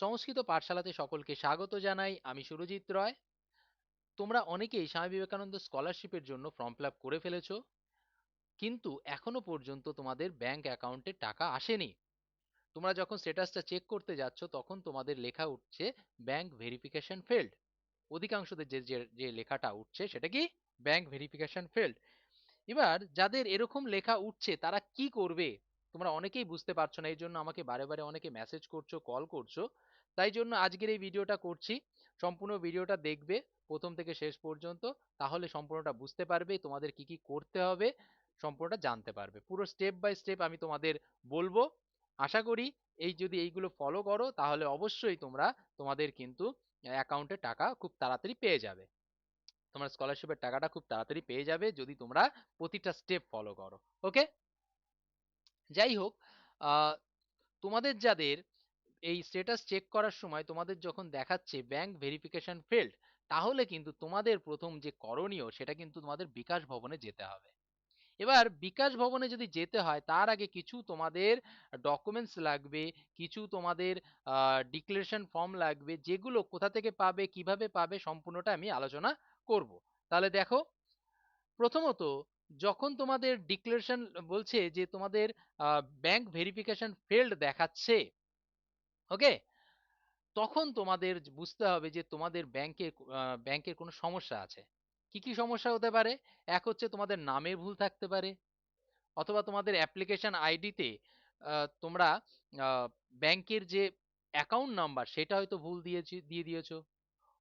সংস্কৃত পাঠশালাতে সকলকে স্বাগত জানাই। আমি সুরজিৎ রয়। তোমরা অনেকেই স্বামী বিবেকানন্দ স্কলারশিপের জন্য ফর্ম ফিল আপ করে ফেলেছো, কিন্তু এখনো পর্যন্ত তোমাদের ব্যাংক অ্যাকাউন্টে টাকা আসেনি। তোমরা যখন স্ট্যাটাসটা চেক করতে যাচ্ছ তখন তোমাদের লেখা উঠছে ব্যাংক ভেরিফিকেশন ফেল্ড। অধিকাংশদের যে যে যে লেখাটা উঠছে সেটা কি? Bank verification failed. এবার যাদের এরকম লেখা উঠছে তারা কি করবে? তোমরা অনেকেই বুঝতে পারছো না, এই জন্য আমাকে বারে বারে অনেকে মেসেজ করছো, কল করছো। তাই জন্য আজকের এই ভিডিওটা করছি। সম্পূর্ণ ভিডিওটা দেখবে প্রথম থেকে শেষ পর্যন্ত, তাহলে সম্পূর্ণটা বুঝতে পারবে, তোমাদের কি কি করতে হবে সম্পূর্ণটা জানতে পারবে। পুরো স্টেপ বাই স্টেপ আমি তোমাদের বলবো। আশা করি যদি এইগুলো ফলো করো তাহলে অবশ্যই তোমরা তোমাদের কিন্তু অ্যাকাউন্টে টাকা খুব তাড়াতাড়ি পেয়ে যাবে। তোমার স্কলারশিপের টাকাটা খুব তাড়াতাড়ি পেয়ে যাবে যদি তোমরা প্রতিটা স্টেপ ফলো করো। ওকে, যাই হোক, আহ, তোমাদের যাদের এই স্ট্যাটাস চেক করার সময় তোমাদের যখন দেখাচ্ছে ব্যাংক ভেরিফিকেশন ফেল্ড, তাহলে কিন্তু তোমাদের প্রথম যে করণীয় সেটা কিন্তু তোমাদের বিকাশ ভবনে যেতে হবে। এবার বিকাশ ভবনে যদি যেতে হয় তার আগে কিছু তোমাদের ডকুমেন্টস লাগবে, কিছু তোমাদের ডিক্লারেশন ফর্ম লাগবে, যেগুলো কোথা থেকে পাবে, কিভাবে পাবে, সম্পূর্ণটা আমি আলোচনা করব। তাহলে দেখো, প্রথমত যখন তোমাদের ডিক্লারেশন বলছে যে তোমাদের ব্যাংক ভেরিফিকেশন ফেল্ড দেখাচ্ছে, ওকে, তখন তোমাদের বুঝতে হবে যে তোমাদের ব্যাংকের কোনো সমস্যা আছে। কি কি সমস্যা হতে পারে? এক হচ্ছে তোমাদের নামের ভুল থাকতে পারে, অথবা তোমাদের অ্যাপ্লিকেশন আইডিতে তোমরা ব্যাংকের যে অ্যাকাউন্ট নাম্বার সেটা হয়তো ভুল দিয়ে দিয়েছো,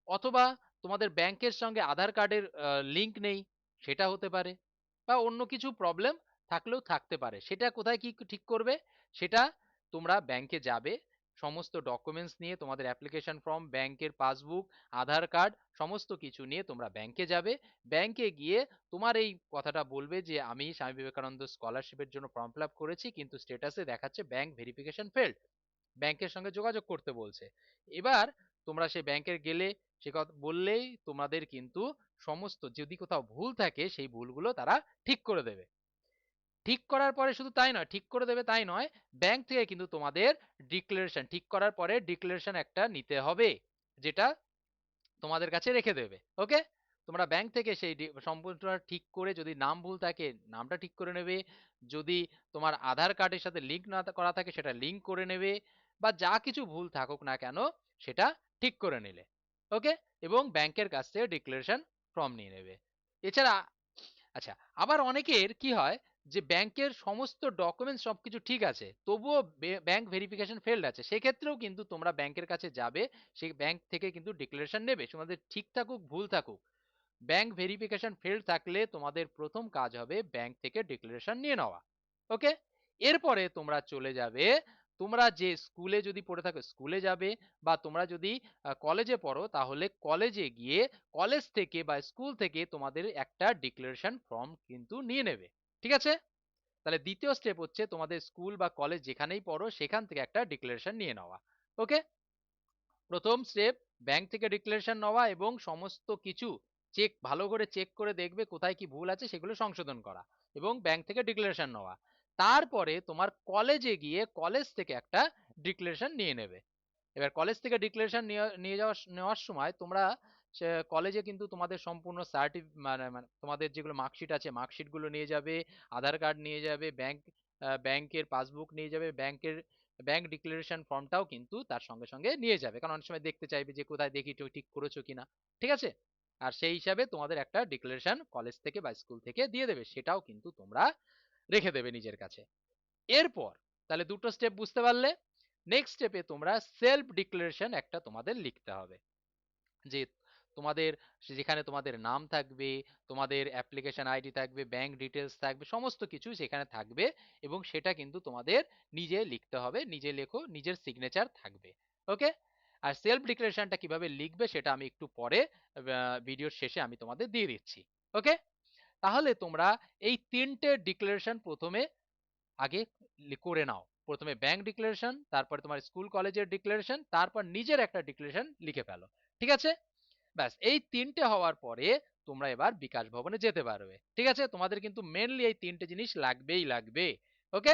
অথবা তোমাদের ব্যাংকের সঙ্গে আধার কার্ডের লিঙ্ক নেই, সেটা হতে পারে, বা অন্য কিছু প্রবলেম থাকলেও থাকতে পারে। সেটা কোথায় কি ঠিক করবে? সেটা তোমরা ব্যাংকে যাবে, সমস্ত ডকুমেন্টস নিয়ে, তোমাদের অ্যাপ্লিকেশন ফর্ম, ব্যাংকের পাসবুক, আধার কার্ড, সমস্ত কিছু নিয়ে তোমরা ব্যাংকে যাবে। ব্যাংকে গিয়ে তোমার এই কথাটা বলবে যে আমি স্বামী বিবেকানন্দ স্কলারশিপের জন্য ফর্ম ফিল আপ করেছি, কিন্তু স্টেটাসে দেখাচ্ছে ব্যাংক ভেরিফিকেশন ফেল্ড। ব্যাংকের সঙ্গে যোগাযোগ করতে বলছে। এবার তোমরা সেই ব্যাংকের গেলে, সে কথা বললেই তোমাদের কিন্তু সমস্ত যদি কোথাও ভুল থাকে সেই ভুলগুলো তারা ঠিক করে দেবে। ঠিক করার পরে শুধু তাই নয়, ঠিক করে দেবে তাই নয়, ব্যাংক থেকে কিন্তু তোমাদের ডিক্লারেশন, ঠিক করার পরে ডিক্লারেশন একটা নিতে হবে, যেটা তোমাদের কাছে রেখে দেবে। ওকে, তোমরা ব্যাংক থেকে সেই সম্পূর্ণটা ঠিক করে, যদি নাম ভুল থাকে নামটা ঠিক করে নেবে, যদি তোমার আধার কার্ডের সাথে লিঙ্ক না করা থাকে সেটা লিঙ্ক করে নেবে, বা যা কিছু ভুল থাকুক না কেন সেটা ঠিক করে নিলে। ওকে, এবং ব্যাংকের কাছ থেকে ডিক্লারেশন ফর্ম নিয়ে নেবে। এছাড়া আচ্ছা, আবার অনেকের কি হয় যে ব্যাংকের সমস্ত ডকুমেন্টস সবকিছু ঠিক আছে, তবুও ব্যাংক ভেরিফিকেশন ফেলড আছে, সেক্ষেত্রেও কিন্তু তোমরা ব্যাংকের কাছে যাবে, সেই ব্যাংক থেকে কিন্তু ডিক্লারেশন নেবে, তোমাদের ঠিক থাকুক ভুল থাকুক। ব্যাংক ভেরিফিকেশন ফেলড থাকলে তোমাদের প্রথম কাজ হবে ব্যাংক থেকে ডিক্লারেশন নিয়ে নেওয়া। ওকে, এরপরে তোমরা চলে যাবে, তোমরা যে স্কুলে যদি পড়ে থাকো স্কুলে যাবে, বা তোমরা যদি কলেজে পড়ো তাহলে কলেজে গিয়ে কলেজ থেকে বা স্কুল থেকে তোমাদের একটা ডিক্লারেশন ফর্ম কিন্তু নিয়ে নেবে। ঠিক আছে, তাহলে দ্বিতীয় স্টেপ হচ্ছে তোমাদের স্কুল বা কলেজ যেখানেই পড়ো সেখান থেকে একটা ডিক্লারেশন নিয়ে নেওয়া। ওকে, প্রথম স্টেপ ব্যাংক থেকে ডিক্লারেশন নেওয়া এবং সমস্ত কিছু ভালো করে চেক করে দেখবে কোথায় কি ভুল আছে সেগুলো সংশোধন করা, এবং ব্যাংক থেকে ডিক্লারেশন নেওয়া। তারপরে তোমার কলেজে গিয়ে কলেজ থেকে একটা ডিক্লারেশন নিয়ে নেবে। এবার কলেজ থেকে ডিক্লারেশন নেওয়ার সময় তোমরা কলেজে কিন্তু তোমাদের সম্পূর্ণ মানে তোমাদের যেগুলো মার্কশিট আছে মার্কশিট গুলো নিয়ে যাবে, আধার কার্ড নিয়ে যাবে, ব্যাংকের পাসবুক নিয়ে যাবে, ব্যাংক ডিক্লারেশন ফর্মটাও কিন্তু তার সঙ্গে সঙ্গে নিয়ে যাবে, কারণ অনেক সময় দেখতে চাইবে যে কোথায় দেখি তো ঠিক করেছো কিনা। ঠিক আছে, আর সেই হিসাবে তোমাদের একটা ডিক্লারেশন কলেজ থেকে বা স্কুল থেকে দিয়ে দেবে, সেটাও কিন্তু তোমরা রেখে দেবে নিজের কাছে। এরপর তাহলে দুটো স্টেপ বুঝতে পারলে। নেক্সট স্টেপে তোমরা সেলফ ডিক্লারেশন একটা তোমাদের লিখতে হবে, যে তোমাদের যেখানে তোমাদের নাম থাকবে, তোমাদের অ্যাপ্লিকেশন আইডি থাকবে, ব্যাংক ডিটেলস থাকবে, সমস্ত কিছু সেখানে থাকবে, এবং সেটা কিন্তু তোমাদের নিজে লিখতে হবে, নিজে লেখো, নিজের সিগনেচার থাকবে। ওকে, আর সেলফ ডিক্লারেশনটা কিভাবে লিখবে সেটা আমি একটু পরে ভিডিওর শেষে আমি তোমাদের দিয়ে দিচ্ছি। ওকে, তাহলে তোমরা এই তিনটে ডিক্লারেশন প্রথমে আগে করে নাও। প্রথমে ব্যাংক ডিক্লারেশন, তারপরে তোমার স্কুল কলেজের ডিক্লারেশন, তারপর নিজের একটা ডিক্লারেশন লিখে ফেলো। ঠিক আছে, ব্যাস এই তিনটে হওয়ার পরে তোমরা এবার বিকাশ ভবনে যেতে পারবে। ঠিক আছে, তোমাদের কিন্তু মেনলি এই তিনটে জিনিস লাগবেই লাগবে। ওকে,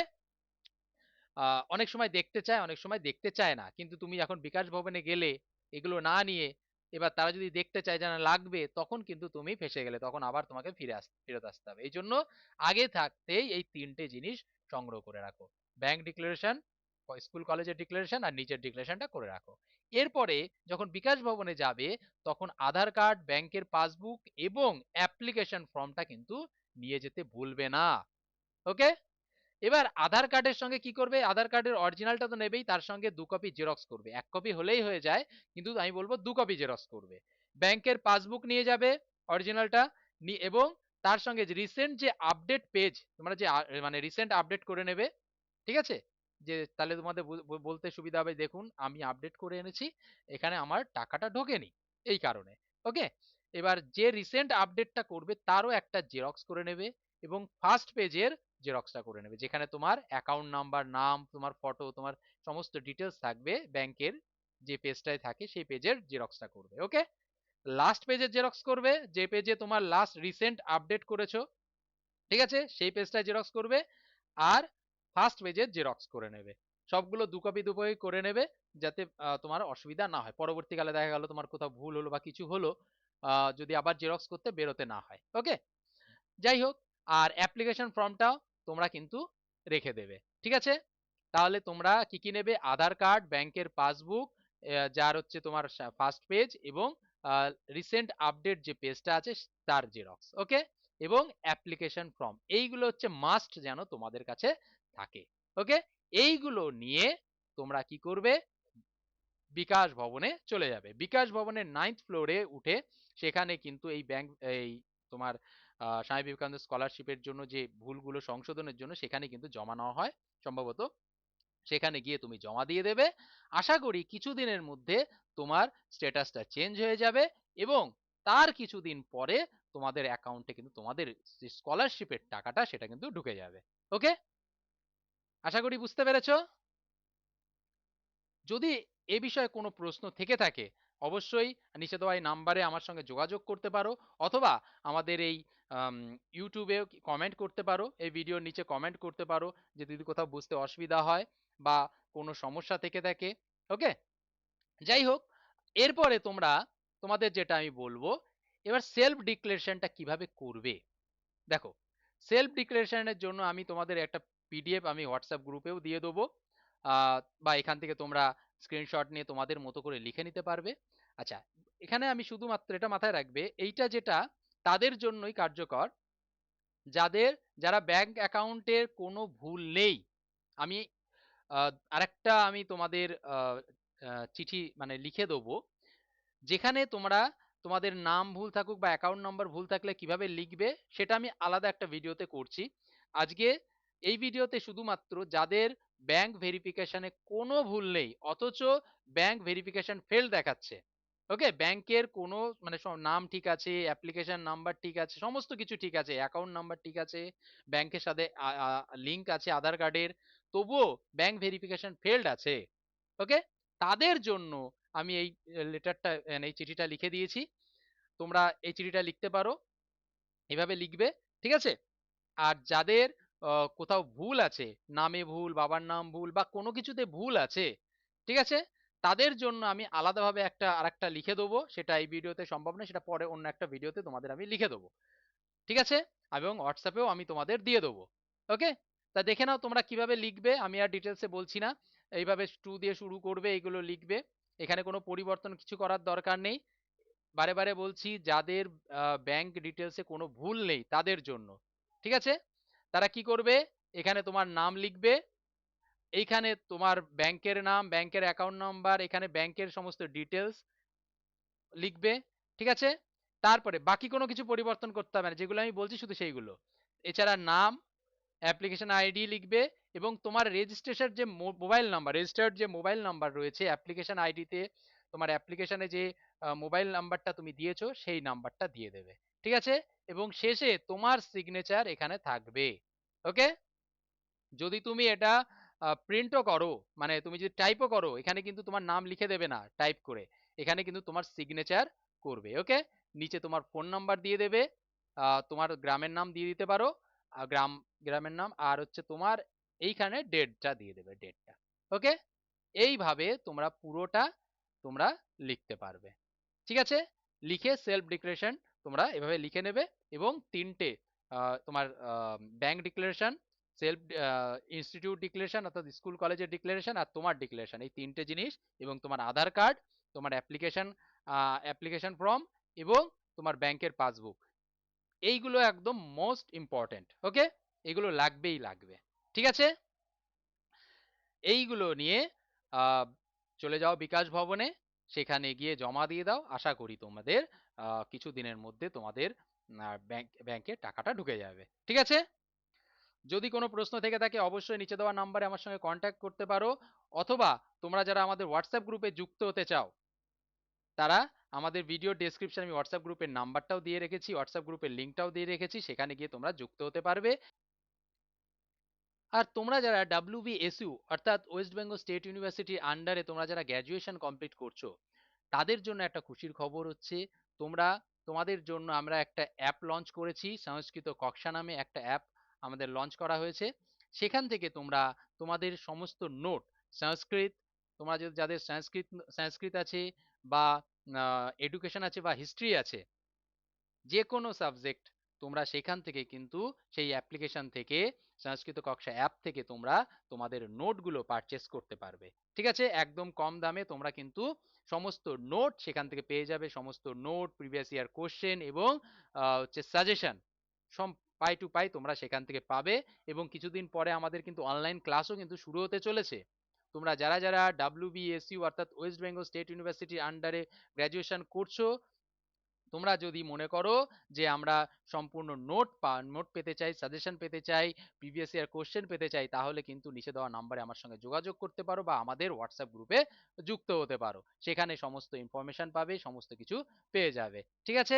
অনেক সময় দেখতে চায়, অনেক সময় দেখতে চায় না। কিন্তু তুমি এখন বিকাশ ভবনে গেলে এগুলো না নিয়ে, এবার তারা যদি দেখতে চায় যে না লাগবে, তখন কিন্তু তুমি ফেঁসে গেলে, তখন আবার তোমাকে ফেরত আসতে হবে। এই জন্য আগে থাকতেই এই ৩টে জিনিস সংগ্রহ করে রাখো: ব্যাংক ডিক্লারেশন, স্কুল কলেজের ডিক্লারেশন আর নিজের ডিক্লারেশনটা করে রাখো। এরপরে যখন বিকাশ ভবনে যাবে, তখন আধার কার্ড, ব্যাংকের পাসবুক এবং অ্যাপ্লিকেশন ফর্মটা কিন্তু নিয়ে যেতে ভুলবে না। ওকে? এবার আধার কার্ডের সঙ্গে কি করবে? আধার কার্ডের অরিজিনালটা তো নেবেই, তার সঙ্গে ২ কপি জেরক্স করবে। ১ কপি হলেই হয়ে যায়, কিন্তু আমি বলবো ২ কপি জেরক্স করবে। ব্যাংকের পাসবুক নিয়ে যাবে অরিজিনালটা, এবং তার সঙ্গে যে রিসেন্ট যে আপডেট পেজ, তোমরা যে মানে রিসেন্ট আপডেট করে নেবে। ঠিক আছে? যে তাহলে তোমাদের বলতে সুবিধা হবে, দেখুন আমি আপডেট করে এনেছি, এখানে আমার টাকাটা ঢোকেনি এই কারণে। ওকে? এবার যে রিসেন্ট আপডেটটা করবে তারও একটা জেরক্স করে নেবে, এবং ফার্স্ট পেজের জেরক্সটা করে নেবে, যেখানে তোমার অ্যাকাউন্ট নাম্বার, নাম, তোমার ফটো, তোমার সমস্ত ডিটেলস থাকবে ব্যাংকের যে পেজটায় থাকে, সেই পেজের জেরক্সটা করবে। ওকে? লাস্ট পেজের জেরক্স করবে যে পেজে তোমার লাস্ট রিসেন্ট আপডেট করেছো। ঠিক আছে? সেই পেজটা জেরক্স করবে, আর ফার্স্ট পেজের জেরক্স করে নেবে। সবগুলো ২ কপি ২ কপি করে নেবে, যাতে তোমার অসুবিধা না হয়। পরবর্তীকালে দেখা গেল তোমার কোথাও ভুল হলো বা কিছু হলো, যদি আবার জেরক্স করতে বেরোতে না হয়। ওকে? যাই হোক, আর অ্যাপ্লিকেশন ফর্মটাও তোমরা কিন্তু রেখে দেবে। ঠিক আছে? তাহলে তোমরা কি কি নেবে? আধার কার্ড, ব্যাংকের পাসবুক, যার হচ্ছে তোমার ফার্স্ট পেজ, এবং রিসেন্ট আপডেট যে পেজটা আছে তার জেরক্স। ওকে? এবং অ্যাপ্লিকেশন ফর্ম, এইগুলো হচ্ছে মাস্ট যেন তোমাদের কাছে থাকে। ওকে? এইগুলো নিয়ে তোমরা কি করবে? বিকাশ ভবনে চলে যাবে। বিকাশ ভবনের 9th ফ্লোরে উঠে, সেখানে কিন্তু এই ব্যাংক, এই তোমার স্বামী বিবেকানন্দ স্কলারশিপের জন্য যে ভুলগুলো সংশোধনের জন্য সেখানে কিন্তু জমা নেওয়া হয় সম্ভবত। সেখানে গিয়ে তুমি জমা দিয়ে দেবে। আশা করি কিছুদিনের মধ্যে তোমার স্ট্যাটাসটা চেঞ্জ হয়ে যাবে, এবং তার কিছুদিন পরে তোমাদের অ্যাকাউন্টে কিন্তু তোমাদের যে স্কলারশিপের টাকাটা সেটা কিন্তু ঢুকে যাবে। ওকে? আশা করি বুঝতে পেরেছো। যদি এ বিষয়ে কোনো প্রশ্ন থেকে থাকে, অবশ্যই নিচে দেওয়া এই নাম্বারে আমার সঙ্গে যোগাযোগ করতে পারো, অথবা আমাদের এই ইউটিউবে কমেন্ট করতে পারো, এই ভিডিওর নিচে কমেন্ট করতে পারো যে যদি কোথাও বুঝতে অসুবিধা হয় বা কোনো সমস্যা থেকে থাকে। ওকে? যাই হোক, এরপরে তোমরা, তোমাদের যেটা আমি বলবো, এবার সেলফ ডিক্লারেশনটা কিভাবে করবে। দেখো, সেলফ ডিক্লারেশনের জন্য আমি তোমাদের একটা পিডিএফ আমি হোয়াটসঅ্যাপ গ্রুপেও দিয়ে দেবো, বা এখান থেকে তোমরা স্ক্রিনশট নিয়ে তোমাদের মতো করে লিখে নিতে পারবে। আচ্ছা, এখানে আমি শুধুমাত্র এটা মাথায় রাখবে, এইটা যেটা তাদের জন্যই কার্যকর যাদের, যারা ব্যাংক অ্যাকাউন্টের কোনো ভুল নেই। আমি আরেকটা আমি তোমাদের চিঠি মানে লিখে দেবো, যেখানে তোমরা তোমাদের নাম ভুল থাকুক বা অ্যাকাউন্ট নাম্বার ভুল থাকলে কিভাবে লিখবে, সেটা আমি আলাদা একটা ভিডিওতে করছি। আজকে এই ভিডিওতে শুধুমাত্র যাদের ব্যাংক ভেরিফিকেশনে কোনো ভুল নেই, অথচ ব্যাংক ভেরিফিকেশন ফেল দেখাচ্ছে। ওকে? ব্যাংকের কোনো মানে নাম ঠিক আছে, অ্যাপ্লিকেশন নাম্বার ঠিক আছে, সমস্ত কিছু ঠিক আছে, অ্যাকাউন্ট নাম্বার ঠিক আছে, ব্যাংকের সাথে লিঙ্ক আছে আধার কার্ডের, তবুও ব্যাংক ভেরিফিকেশন ফেলড আছে। ওকে? তাদের জন্য আমি এই লেটারটা, এই চিঠিটা লিখে দিয়েছি। তোমরা এই চিঠিটা লিখতে পারো, এভাবে লিখবে। ঠিক আছে? আর যাদের কোথাও ভুল আছে, নামে ভুল, বাবার নাম ভুল বা কোনো কিছুতে ভুল আছে, ঠিক আছে? তাদের জন্য আমি আলাদাভাবে আরেকটা লিখে দেবো, সেটা এই ভিডিওতে সম্ভব নয়, সেটা পরে অন্য একটা ভিডিওতে তোমাদের আমি লিখে দেবো। ঠিক আছে? এবং হোয়াটসঅ্যাপেও আমি তোমাদের দিয়ে দেবো। ওকে? তা দেখে নাও তোমরা কিভাবে লিখবে, আমি আর ডিটেলসে বলছি না। এইভাবে টু দিয়ে শুরু করবে, এইগুলো লিখবে। এখানে কোনো পরিবর্তন কিছু করার দরকার নেই। বারে বারে বলছি, যাদের ব্যাংক ডিটেলসে কোনো ভুল নেই তাদের জন্য। ঠিক আছে? তারা কি করবে? এখানে তোমার নাম লিখবে, এইখানে তোমার ব্যাংকের নাম, ব্যাংকের অ্যাকাউন্ট নাম্বার, এখানে ব্যাংকের সমস্ত ডিটেলস লিখবে। ঠিক আছে? তারপরে বাকি কোনো কিছু পরিবর্তন করতে হবে না, যেগুলো আমি বলছি শুধু সেইগুলো। এছাড়া নাম, অ্যাপ্লিকেশন আইডি লিখবে, এবং তোমার রেজিস্ট্রেশন যে মোবাইল নাম্বার, রেজিস্টার্ড যে মোবাইল নাম্বার রয়েছে অ্যাপ্লিকেশন আইডিতে, তোমার অ্যাপ্লিকেশনে যে মোবাইল নাম্বারটা তুমি দিয়েছো সেই নাম্বারটা দিয়ে দেবে। ঠিক আছে? এবং শেষে তোমার সিগনেচার এখানে থাকবে। ওকে? যদি তুমি এটা প্রিন্টও করো, মানে তুমি যদি টাইপও করো, এখানে কিন্তু তোমার নাম লিখে দেবে না টাইপ করে, এখানে কিন্তু তোমার সিগনেচার করবে। ওকে? নিচে তোমার ফোন নাম্বার দিয়ে দেবে, তোমার গ্রামের নাম দিয়ে দিতে পারো, গ্রামের নাম, আর হচ্ছে তোমার এইখানে ডেটটা দিয়ে দেবে, ডেটটা। ওকে, এইভাবে তোমরা পুরোটা তোমরা লিখতে পারবে। ঠিক আছে, লিখে সেলফ ডিক্লারেশন তোমরা এভাবে লিখে নেবে, এবং তিনটে তোমার bank declaration, self institute declaration অর্থাৎ স্কুল কলেজের ডিক্লারেশন, আর তোমার ডিক্লারেশন, এই তিনটে জিনিস, এবং তোমার আধার কার্ড, তোমার অ্যাপ্লিকেশন ফর্ম, এবং তোমার ব্যাংকের পাসবুক, এইগুলো একদম মোস্ট ইম্পর্টেন্ট। ওকে, এগুলো লাগবেই লাগবে। ঠিক আছে, এইগুলো নিয়ে আহ, চলে যাও বিকাশ ভবনে, সেখানে গিয়ে জমা দিয়ে দাও। আশা করি তোমাদের কিছু দিনের মধ্যে তোমাদের ব্যাংকে টাকাটা ঢুকে যাবে। ঠিক আছে, যদি কোনো প্রশ্ন থেকে থাকে অবশ্যই নিচে দেওয়া নাম্বারে আমার সঙ্গে কন্ট্যাক্ট করতে পারো, অথবা তোমরা যারা আমাদের হোয়াটসঅ্যাপ গ্রুপে যুক্ত হতে চাও, তারা আমাদের ভিডিও ডেসক্রিপশনে আমি হোয়াটসঅ্যাপ গ্রুপের নাম্বারটাও দিয়ে রেখেছি, হোয়াটসঅ্যাপ গ্রুপের লিঙ্কটাও দিয়ে রেখেছি, সেখানে গিয়ে তোমরা যুক্ত হতে পারবে। আর তোমরা যারা WBSU অর্থাৎ ওয়েস্ট বেঙ্গল স্টেট ইউনিভার্সিটির আন্ডারে তোমরা যারা গ্র্যাজুয়েশন কমপ্লিট করছো, তাদের জন্য একটা খুশির খবর হচ্ছে, তোমরা তোমাদের জন্য আমরা একটা অ্যাপ লঞ্চ করেছি, সংস্কৃত কক্ষা নামে একটা অ্যাপ আমাদের লঞ্চ করা হয়েছে। সেখান থেকে তোমরা তোমাদের সমস্ত নোট, সংস্কৃত, তোমরা যাদের সংস্কৃত সংস্কৃত আছে, বা এডুকেশন আছে, বা হিস্ট্রি আছে, যে কোনো সাবজেক্ট তোমরা সেখান থেকে কিন্তু সেই অ্যাপ্লিকেশন থেকে, সংস্কৃত কক্ষা অ্যাপ থেকে তোমরা তোমাদের নোটগুলো পারচেস করতে পারবে। ঠিক আছে, একদম কম দামে তোমরা কিন্তু সমস্ত নোট সেখান থেকে পেয়ে যাবে, সমস্ত নোট, প্রিভিয়াস ইয়ার কোশ্চেন, এবং হচ্ছে সাজেশন, সব পাই টু পাই তোমরা সেখান থেকে পাবে। এবং কিছুদিন পরে আমাদের কিন্তু অনলাইন ক্লাসও কিন্তু শুরু হতে চলেছে। তোমরা যারা যারা WBSU অর্থাৎ ওয়েস্ট বেঙ্গল স্টেট ইউনিভার্সিটির আন্ডারে গ্র্যাজুয়েশন করছো, তোমরা যদি মনে করো যে আমরা সম্পূর্ণ নোট পেতে চাই, সাজেশন পেতে চাই, প্রিভিয়াস ইয়ার কোশ্চেন পেতে চাই, তাহলে কিন্তু নিচে দেওয়া নাম্বারে আমার সঙ্গে যোগাযোগ করতে পারো, বা আমাদের হোয়াটসঅ্যাপ গ্রুপে যুক্ত হতে পারো। সেখানে সমস্ত ইনফরমেশন পাবে, সমস্ত কিছু পেয়ে যাবে। ঠিক আছে,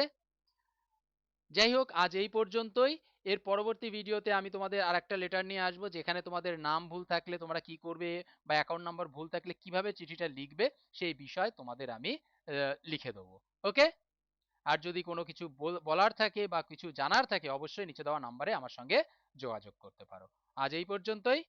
যাই হোক, আজ এই পর্যন্তই। এর পরবর্তী ভিডিওতে আমি তোমাদের আর একটা লেটার নিয়ে আসবো, যেখানে তোমাদের নাম ভুল থাকলে তোমরা কি করবে, বা অ্যাকাউন্ট নাম্বার ভুল থাকলে কিভাবে চিঠিটা লিখবে, সেই বিষয় তোমাদের আমি লিখে দেবো। ওকে, আর যদি কোনো কিছু বলার থাকে বা কিছু জানার থাকে, অবশ্যই নিচে দেওয়া নাম্বারে আমার সঙ্গে যোগাযোগ করতে পারো। আজ এই পর্যন্তই।